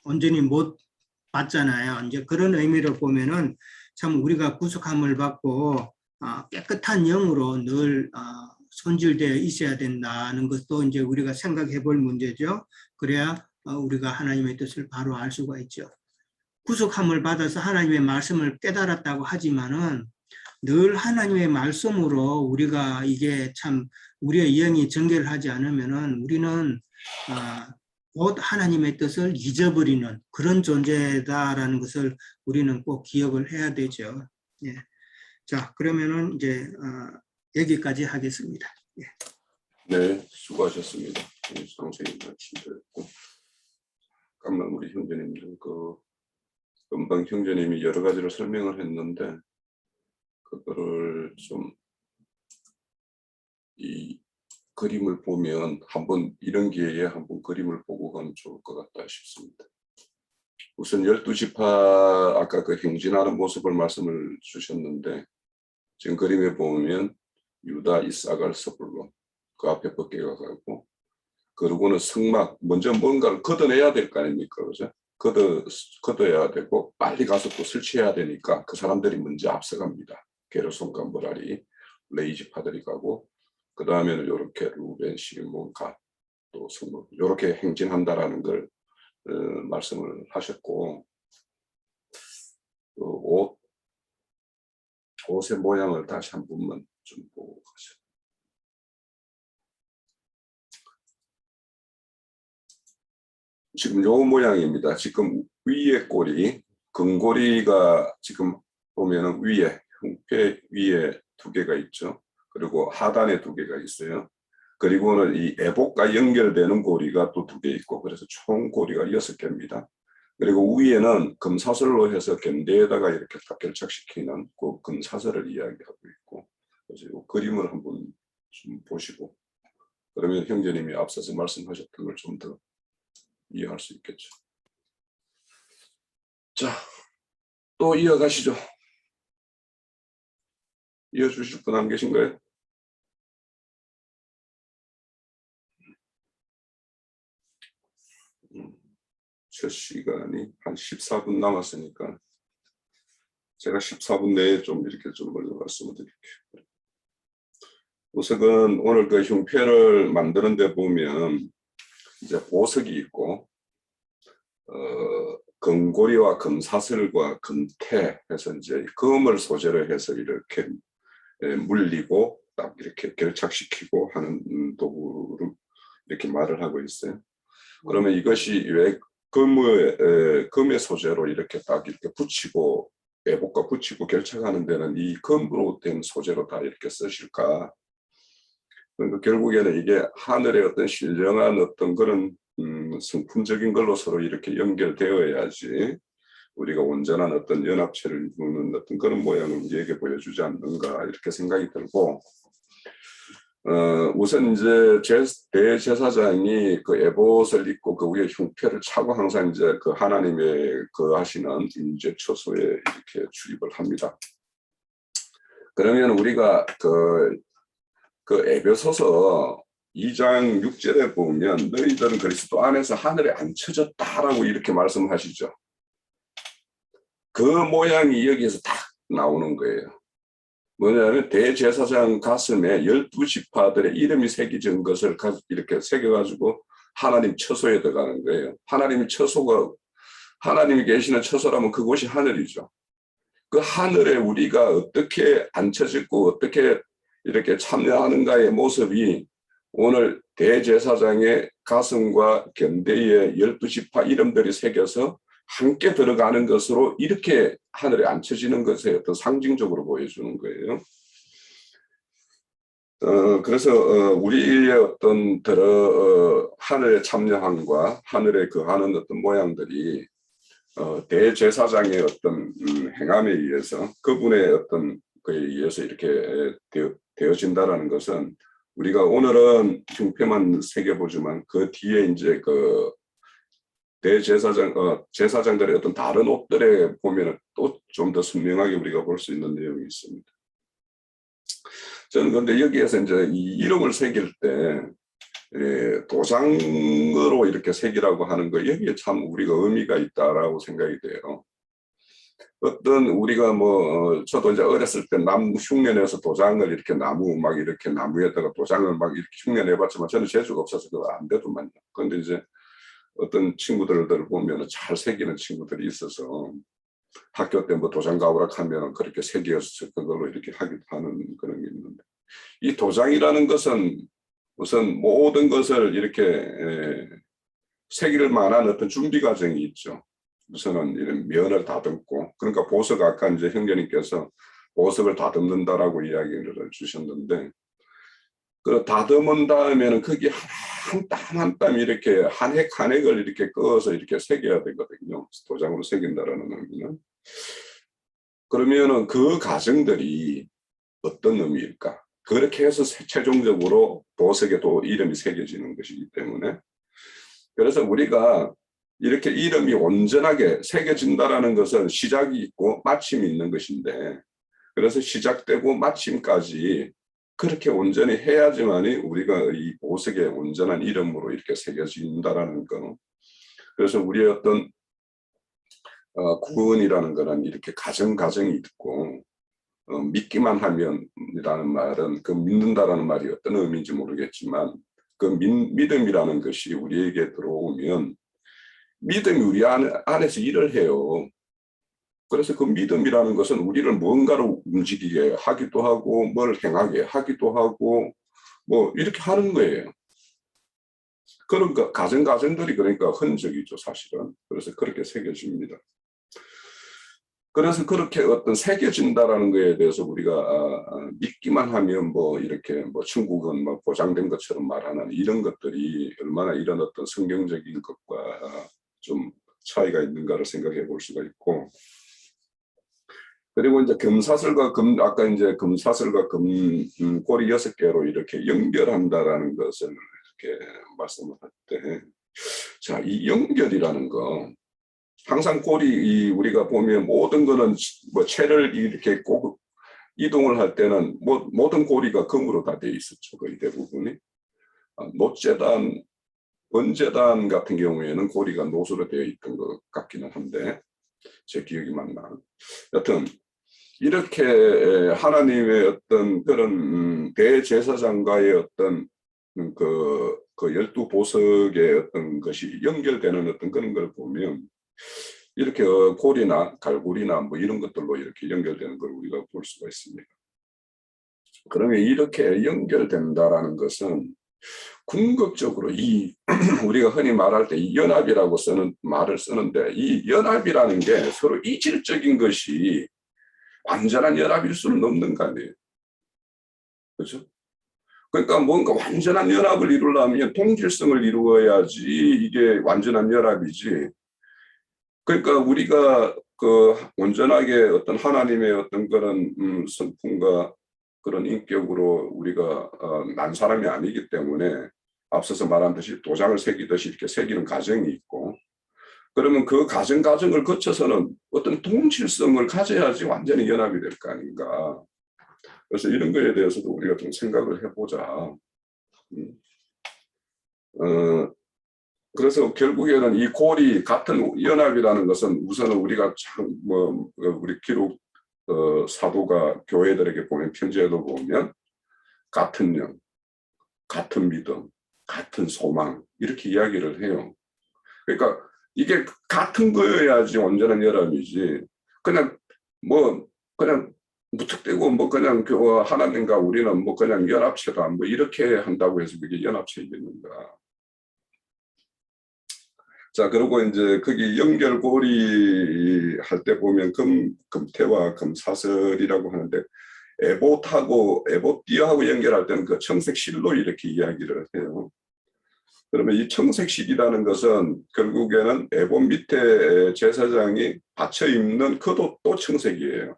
온전히 못 받잖아요. 이제 그런 의미로 보면은 참 우리가 구속함을 받고 깨끗한 영으로 늘 손질되어 있어야 된다는 것도 이제 우리가 생각해 볼 문제죠. 그래야 우리가 하나님의 뜻을 바로 알 수가 있죠. 구속함을 받아서 하나님의 말씀을 깨달았다고 하지만은 늘 하나님의 말씀으로 우리가 이게 참 우리의 영이 정결을 하지 않으면은 우리는 곧 하나님의 뜻을 잊어버리는 그런 존재다라는 것을 우리는 꼭 기억을 해야 되죠. 예. 자, 그러면은 이제 여기까지 하겠습니다. 예. 네, 수고하셨습니다. 선생님 말씀드렸고, 잠깐만 우리 형제님들 금방 형제님이 여러 가지로 설명을 했는데 그거를 좀 이 그림을 보면 한번 이런 기회에 한번 그림을 보고 가면 좋을 것 같다 싶습니다. 우선 12지파 아까 그 행진하는 모습을 말씀을 주셨는데 지금 그림에 보면 유다, 이사갈, 스불론 그 앞에 벗개가 가고 그러고는 성막 먼저 뭔가를 걷어내야 될 거 아닙니까, 그죠? 걷어야 되고 빨리 가서 또 설치해야 되니까 그 사람들이 먼저 앞서갑니다. 게르손과 므라리, 레이지파들이 가고 그 다음에는 이렇게 루벤, 시몬, 갓, 또 성막 이렇게 행진한다라는 걸 말씀을 하셨고 그 옷의 모양을 다시 한 번만 좀 보고 가죠. 지금 요 모양입니다. 지금 위에 꼬리, 근고리가 지금 보면은 위에, 흉패 위에 2개가 있죠. 그리고 하단에 2개가 있어요. 그리고는 이 애복과 연결되는 고리가 또 2개 있고, 그래서 총 고리가 6개입니다. 그리고 위에는 금사슬로 해서 견대에다가 이렇게 딱 결착시키는 그 금사슬을 이야기하고 있고, 그래서 이 그림을 한번 좀 보시고, 그러면 형제님이 앞서서 말씀하셨던 걸 좀 더 이해할 수 있겠죠. 자, 또 이어가시죠. 이어주실 분 안 계신가요? 첫 시간이 한 14분 남았으니까 제가 14분 내에 좀 이렇게 좀 먼저 말씀을 드릴게요. 우선은 오늘 그 흉패를 만드는 데 보면 이제 보석이 있고 금고리와 금사슬과 금태 해서 이제 금을 소재로 해서 이렇게 물리고 딱 이렇게 결착시키고 하는 도구로 이렇게 말을 하고 있어요. 그러면 이것이 왜 금의 소재로 이렇게 딱 이렇게 붙이고 애복과 붙이고 결착하는 데는 이 금으로 된 소재로 다 이렇게 쓰실까? 그러니까 결국에는 이게 하늘의 어떤 신령한 어떤 그런 성품적인 걸로 서로 이렇게 연결되어야지 우리가 온전한 어떤 연합체를 이루는 어떤 그런 모양을 우리에게 보여주지 않는가 이렇게 생각이 들고, 우선 이제 대제사장이 그 에봇을 입고 그 위에 흉패를 차고 항상 이제 그 하나님의 그 하시는 임재 처소에 이렇게 출입을 합니다. 그러면 우리가 그 에베소서 2장 6절에 보면 너희들은 그리스도 안에서 하늘에 앉혀졌다라고 이렇게 말씀하시죠. 그 모양이 여기에서 딱 나오는 거예요. 뭐냐면 대제사장 가슴에 12지파들의 이름이 새겨진 것을 이렇게 새겨가지고 하나님 처소에 들어가는 거예요. 하나님이 처소가, 하나님이 계시는 처소라면 그곳이 하늘이죠. 그 하늘에 우리가 어떻게 앉혀지고 어떻게 이렇게 참여하는가의 모습이 오늘 대제사장의 가슴과 견대에 12지파 이름들이 새겨서 함께 들어가는 것으로 이렇게 하늘에 앉혀지는 것의 어떤 상징적으로 보여주는 거예요. 그래서 우리의 어떤 하늘의 참여함과 하늘에 거하는 어떤 모양들이 대제사장의 어떤 행함에 의해서 그분의 어떤 그에 의해서 이렇게 되어진다라는 것은 우리가 오늘은 흉패만 새겨보지만 그 뒤에 이제 그 제사장들의 어떤 다른 옷들에 보면 또 좀 더 선명하게 우리가 볼 수 있는 내용이 있습니다. 저는 그런데 여기에서 이제 이 이름을 새길 때 도장으로 이렇게 새기라고 하는 거 여기에 참 우리가 의미가 있다라고 생각이 돼요. 어떤 우리가 저도 이제 어렸을 때 나무 흉내내서 도장을 이렇게 나무에다가 도장을 막 이렇게 흉내내봤지만 저는 재주가 없어서 그거 안 되더만요. 그런데 이제 어떤 친구들을 보면 잘 새기는 친구들이 있어서 학교 때 도장 가오락하면 그렇게 새겨서 그걸로 이렇게 하기도 하는 그런 게 있는데, 이 도장이라는 것은 우선 모든 것을 이렇게 새길 만한 어떤 준비 과정이 있죠. 우선은 이런 면을 다듬고, 그러니까 보석, 아까 이제 형제님께서 보석을 다듬는다라고 이야기를 주셨는데, 그 다듬은 다음에는 거기 한 땀 한 땀 이렇게 한 획 한 획을 이렇게 그어서 이렇게 새겨야 되거든요. 도장으로 새긴다라는 의미는. 그러면은 그 과정들이 어떤 의미일까? 그렇게 해서 최종적으로 보석에 또 이름이 새겨지는 것이기 때문에, 그래서 우리가 이렇게 이름이 온전하게 새겨진다라는 것은 시작이 있고 마침이 있는 것인데, 그래서 시작되고 마침까지 그렇게 온전히 해야지만이 우리가 이 보석의 온전한 이름으로 이렇게 새겨진다라는 거. 그래서 우리의 어떤 구원이라는 거는 이렇게 과정이 있고, 믿기만 하면이라는 말은 그 믿는다라는 말이 어떤 의미인지 모르겠지만, 그 믿음이라는 것이 우리에게 들어오면 믿음이 우리 안에서 일을 해요. 그래서 그 믿음이라는 것은 우리를 뭔가로 움직이게 하기도 하고, 뭘 행하게 하기도 하고, 이렇게 하는 거예요. 그런 과정들이 그러니까 흔적이죠, 사실은. 그래서 그렇게 새겨집니다. 그래서 그렇게 어떤 새겨진다라는 거에 대해서 우리가 믿기만 하면 이렇게 천국은 보장된 것처럼 말하는 이런 것들이 얼마나 이런 어떤 성경적인 것과 좀 차이가 있는가를 생각해 볼 수가 있고, 그리고 이제 금사슬과 아까 이제 금사슬과 꼬리 6개로 이렇게 연결한다라는 것을 이렇게 말씀을 할 때, 자, 이 연결이라는 거, 항상 꼬리 우리가 보면 모든 거는 채를 이렇게 꼭 이동을 할 때는 모든 고리가 금으로 다 되어 있었죠, 거의 대부분이. 노재단, 번재단 같은 경우에는 고리가 노수로 되어 있던 것 같기는 한데, 제 기억이 맞나. 여튼 이렇게 하나님의 어떤 그런 대제사장과의 어떤 그 12보석의 어떤 것이 연결되는 어떤 그런 걸 보면, 이렇게 골이나 갈고리나 이런 것들로 이렇게 연결되는 걸 우리가 볼 수가 있습니다. 그러면 이렇게 연결된다라는 것은 궁극적으로 우리가 흔히 말할 때 이 연합이라고 말을 쓰는데, 이 연합이라는 게 서로 이질적인 것이 완전한 연합일 수는 없는 거 아니에요. 그렇죠? 그러니까 뭔가 완전한 연합을 이루려면 통질성을 이루어야지 이게 완전한 연합이지. 그러니까 우리가 그 온전하게 어떤 하나님의 어떤 그런 성품과 그런 인격으로 우리가 난 사람이 아니기 때문에 앞서서 말한 듯이 도장을 새기듯이 이렇게 새기는 과정이 있고, 그러면 그 과정을 거쳐서는 어떤 동질성을 가져야지 완전히 연합이 될 거 아닌가. 그래서 이런 거에 대해서도 우리가 좀 생각을 해보자. 그래서 결국에는 이 골이 같은 연합이라는 것은 우선은 우리가 참 우리 기록 사도가 교회들에게 보낸 편지에도 보면 같은 영, 같은 믿음, 같은 소망 이렇게 이야기를 해요. 그러니까 이게 같은 거여야지 온전한 연합이지. 그냥 그냥 무턱대고 그냥 하나님과 우리는 그냥 연합체다 이렇게 한다고 해서 그게 연합체이겠는가. 자, 그리고 이제 거기 연결고리 할 때 보면 금태와 금사슬이라고 하는데 에봇띠하고 연결할 때는 그 청색실로 이렇게 이야기를 해요. 그러면 이 청색실이라는 것은 결국에는 에봇 밑에 제사장이 받쳐 입는 그도 또 청색이에요.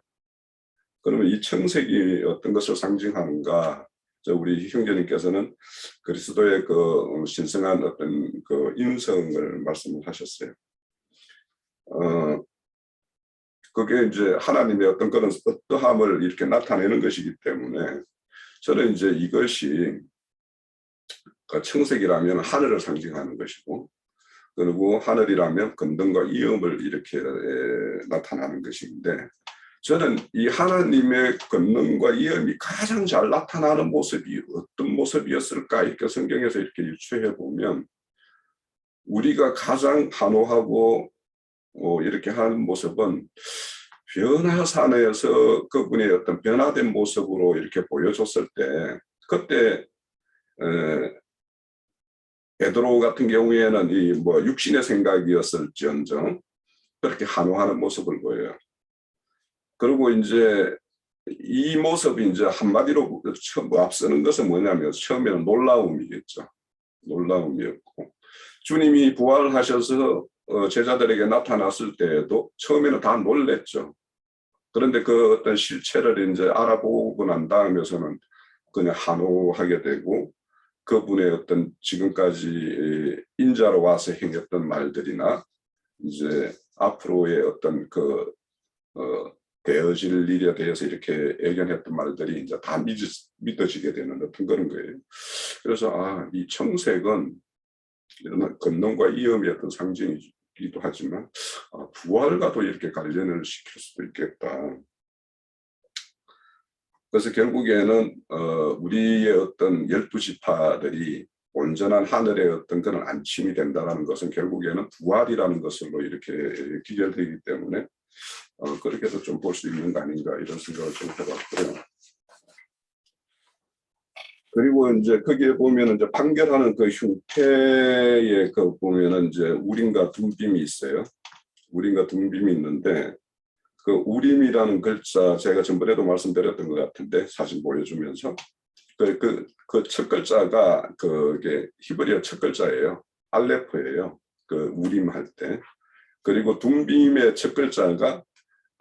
그러면 이 청색이 어떤 것을 상징하는가? 우리 형제님께서는 그리스도의 그 신성한 어떤 그 인성을 말씀을 하셨어요. 그게 이제 하나님의 어떤 그런 어떠함을 이렇게 나타내는 것이기 때문에 저는 이제 이것이 청색이라면 하늘을 상징하는 것이고, 그리고 하늘이라면 건등과 이음을 이렇게 나타나는 것인데, 저는 이 하나님의 권능과 이음이 가장 잘 나타나는 모습이 어떤 모습이었을까 이렇게 성경에서 이렇게 유추해 보면 우리가 가장 환호하고 이렇게 하는 모습은 변화산에서 그분의 어떤 변화된 모습으로 이렇게 보여줬을 때, 그때 베드로 같은 경우에는 이 육신의 생각이었을지언정 그렇게 환호하는 모습을 보여요. 그리고 이제 이 모습이 이제 한마디로 앞서는 것은 뭐냐면 처음에는 놀라움이겠죠. 놀라움이었고, 주님이 부활하셔서 제자들에게 나타났을 때에도 처음에는 다 놀랬죠. 그런데 그 어떤 실체를 이제 알아보고 난 다음에서는 그냥 환호하게 되고, 그분의 어떤 지금까지 인자로 와서 행했던 말들이나 이제 앞으로의 어떤 되어질 일에 대해서 이렇게 예견했던 말들이 이제 다 믿어지게 되는 어떤 그런 거예요. 그래서 이 청색은 이런 권능과 이음의 어떤 상징이기도 하지만 부활과도 이렇게 관련을 시킬 수도 있겠다. 그래서 결국에는 우리의 어떤 12지파들이 온전한 하늘의 어떤 그런 안침이 된다는 것은 결국에는 부활이라는 것으로 이렇게 기결되기 때문에 그렇게도 좀 볼 수 있는 거 아닌가 이런 생각을 좀 해봤고요. 그리고 이제 거기에 보면은 이제 판결하는 그 흉태에 보면은 이제 우림과 둠빔이 있어요. 우림과 둠빔이 있는데 그 우림이라는 글자 제가 전번에도 말씀드렸던 것 같은데 사진 보여주면서 그 첫 글자가 그게 히브리어 첫 글자예요. 알레프예요. 그 우림 할 때. 그리고 둠빔의 첫 글자가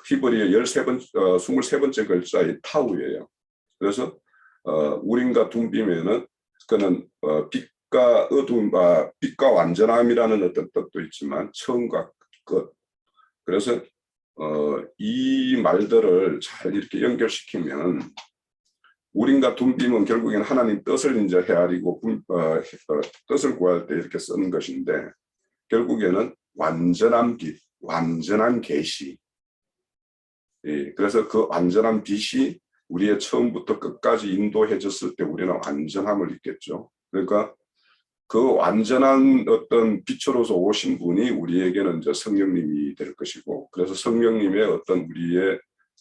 히브리어 23번째 글자의 타우예요. 그래서 우림과 둠빔에는 그는 빛과 어두움, 빛과 완전함이라는 어떤 뜻도 있지만 처음과 끝. 그래서 이 말들을 잘 이렇게 연결시키면 우림과 둠빔은 결국에는 하나님 뜻을 이제 헤아리고 뜻을 구할 때 이렇게 쓰는 것인데 결국에는 완전한 빛, 완전한 계시. 예, 그래서 그 완전한 빛이 우리의 처음부터 끝까지 인도해 줬을 때 우리는 완전함을 잊겠죠. 그러니까 그 완전한 어떤 빛으로서 오신 분이 우리에게는 이제 성령님이 될 것이고, 그래서 성령님의 어떤 우리의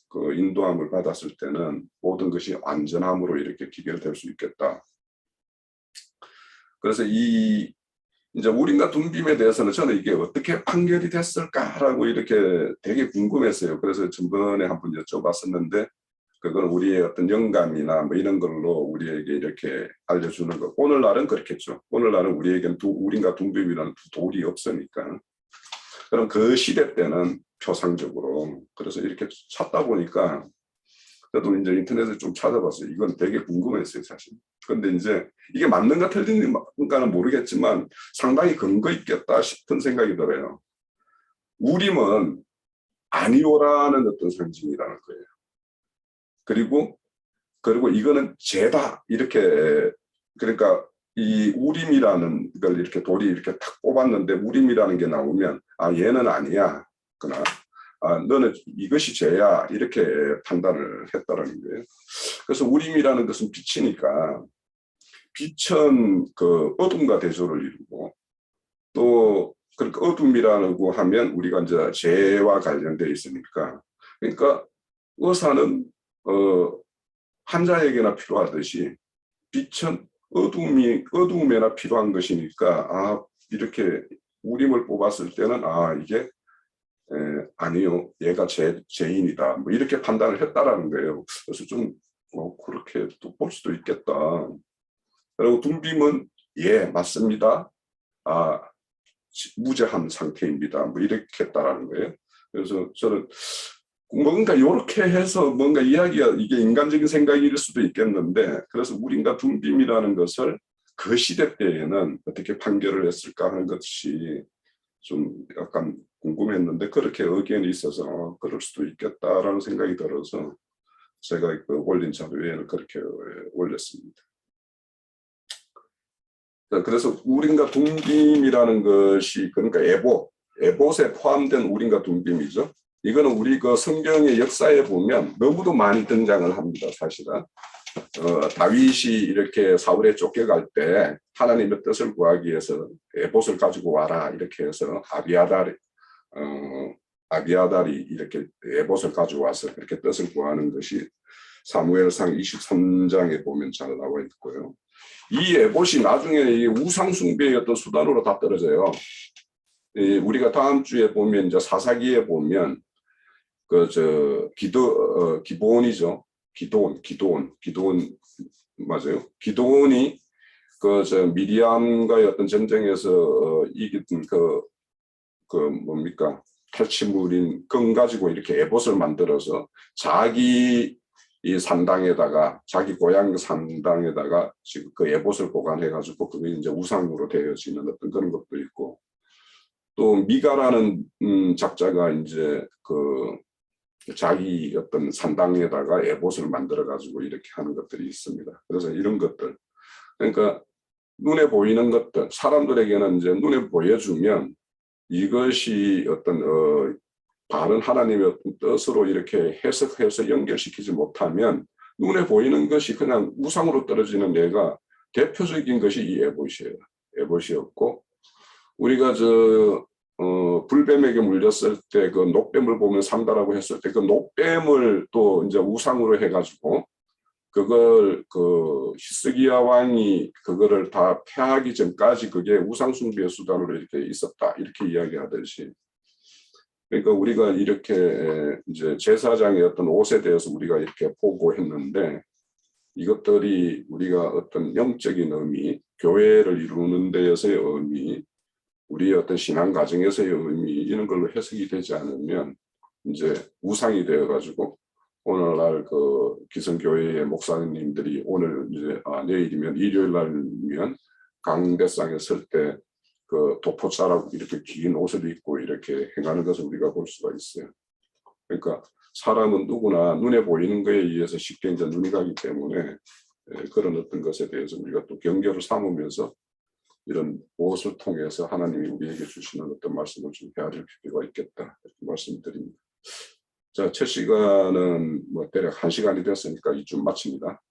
그 인도함을 받았을 때는 모든 것이 완전함으로 이렇게 기결될 수 있겠다. 그래서 이제 우림과 둠빔에 대해서는 저는 이게 어떻게 판결이 됐을까라고 이렇게 되게 궁금했어요. 그래서 전번에 한번 여쭤봤었는데 그건 우리의 어떤 영감이나 이런 걸로 우리에게 이렇게 알려주는 거. 오늘날은 그렇겠죠. 오늘날은 우리에게는 우림과 둠빔이라는 두 돌이 없으니까. 그럼 그 시대 때는 표상적으로 그래서 이렇게 찾다 보니까 저도 이제 인터넷에 좀 찾아봤어요. 이건 되게 궁금했어요, 사실. 근데 이제 이게 맞는가 틀린가는 모르겠지만 상당히 근거 있겠다 싶은 생각이 들어요. 우림은 아니오라는 어떤 상징이라는 거예요. 그리고 이거는 죄다 이렇게 그러니까 이 우림이라는 걸 이렇게 돌이 이렇게 탁 뽑았는데 우림이라는 게 나오면 아 얘는 아니야. 그러나 아 너는 이것이 죄야 이렇게 판단을 했다라는 거예요. 그래서 우림이라는 것은 빛이니까 빛은 그 어둠과 대조를 이루고 또 그러니까 어둠이라고 하면 우리가 이제 죄와 관련되어 있으니까 그러니까 의사는 환자에게나 필요하듯이 빛은 어두움에나 필요한 것이니까 아 이렇게 우림을 뽑았을 때는 아 이게 아니요 얘가 죄인이다 뭐 이렇게 판단을 했다라는 거예요. 그래서 좀 그렇게 또 볼 수도 있겠다. 그리고 둠빔은 예 맞습니다. 아 무죄한 상태입니다. 뭐 이렇게 했다라는 거예요. 그래서 저는 뭔가 이렇게 해서 뭔가 이야기가 이게 인간적인 생각일 수도 있겠는데 그래서 우림과 둠빔이라는 것을 그 시대 때에는 어떻게 판결을 했을까 하는 것이 좀 약간 궁금했는데 그렇게 의견이 있어서 그럴 수도 있겠다라는 생각이 들어서 제가 그 올린 자료에는 그렇게 올렸습니다. 그래서 우림과 둠빔이라는 것이 그러니까 에봇에 포함된 우림과 둠빔이죠. 이거는 우리 그 성경의 역사에 보면 너무도 많이 등장을 합니다. 사실은 다윗이 이렇게 사울에 쫓겨갈 때 하나님의 뜻을 구하기 위해서 에봇을 가지고 와라 이렇게 해서 아비아달이 이렇게 에봇을 가지고 와서 그렇게 뜻을 구하는 것이 사무엘상 23장에 보면 잘 나와 있고요. 이 에봇이 나중에 이 우상 숭배의 어떤 수단으로 다 떨어져요. 우리가 다음 주에 보면 이제 사사기에 보면 기드온이죠. 기드온 맞아요. 기드온이 미디안과의 어떤 전쟁에서 이긴 뭡니까 탈취물인 끈 가지고 이렇게 에봇을 만들어서 자기 이 산당에다가 자기 고향 산당에다가 지금 그 에봇을 보관해가지고 그게 이제 우상으로 되어지는 어떤 그런 것도 있고 또 미가라는 작자가 이제 자기 어떤 산당에다가 에봇을 만들어 가지고 이렇게 하는 것들이 있습니다. 그래서 이런 것들 그러니까 눈에 보이는 것들 사람들에게는 이제 눈에 보여주면 이것이 어떤 바른 하나님의 어떤 뜻으로 이렇게 해석해서 연결시키지 못하면 눈에 보이는 것이 그냥 우상으로 떨어지는 예가 대표적인 것이 이 에봇이에요. 에봇이었고 우리가 불뱀에게 물렸을 때 그 녹뱀을 보면 산다라고 했을 때 그 녹뱀을 또 이제 우상으로 해가지고 그걸 히스기야 왕이 그거를 다 패하기 전까지 그게 우상 숭배의 수단으로 이렇게 있었다 이렇게 이야기하듯이 그러니까 우리가 이렇게 이제 제사장의 어떤 옷에 대해서 우리가 이렇게 보고했는데 이것들이 우리가 어떤 영적인 의미, 교회를 이루는 데에서의 의미, 우리의 어떤 신앙 과정에서의 의미 이런 걸로 해석이 되지 않으면 이제 우상이 되어가지고 오늘날 기성교회의 목사님들이 오늘 이제 내일이면 일요일 날이면 강대상에 설 때 도포자라고 이렇게 긴 옷을 입고 이렇게 행하는 것을 우리가 볼 수가 있어요. 그러니까 사람은 누구나 눈에 보이는 것에 의해서 쉽게 이제 눈이 가기 때문에 그런 어떤 것에 대해서 우리가 또 경계를 삼으면서 이런 옷을 통해서 하나님이 우리에게 주시는 어떤 말씀을 좀 헤아릴 필요가 있겠다 이렇게 말씀드립니다. 자, 첫 시간은 뭐 대략 1시간이 됐으니까 이쯤 마칩니다.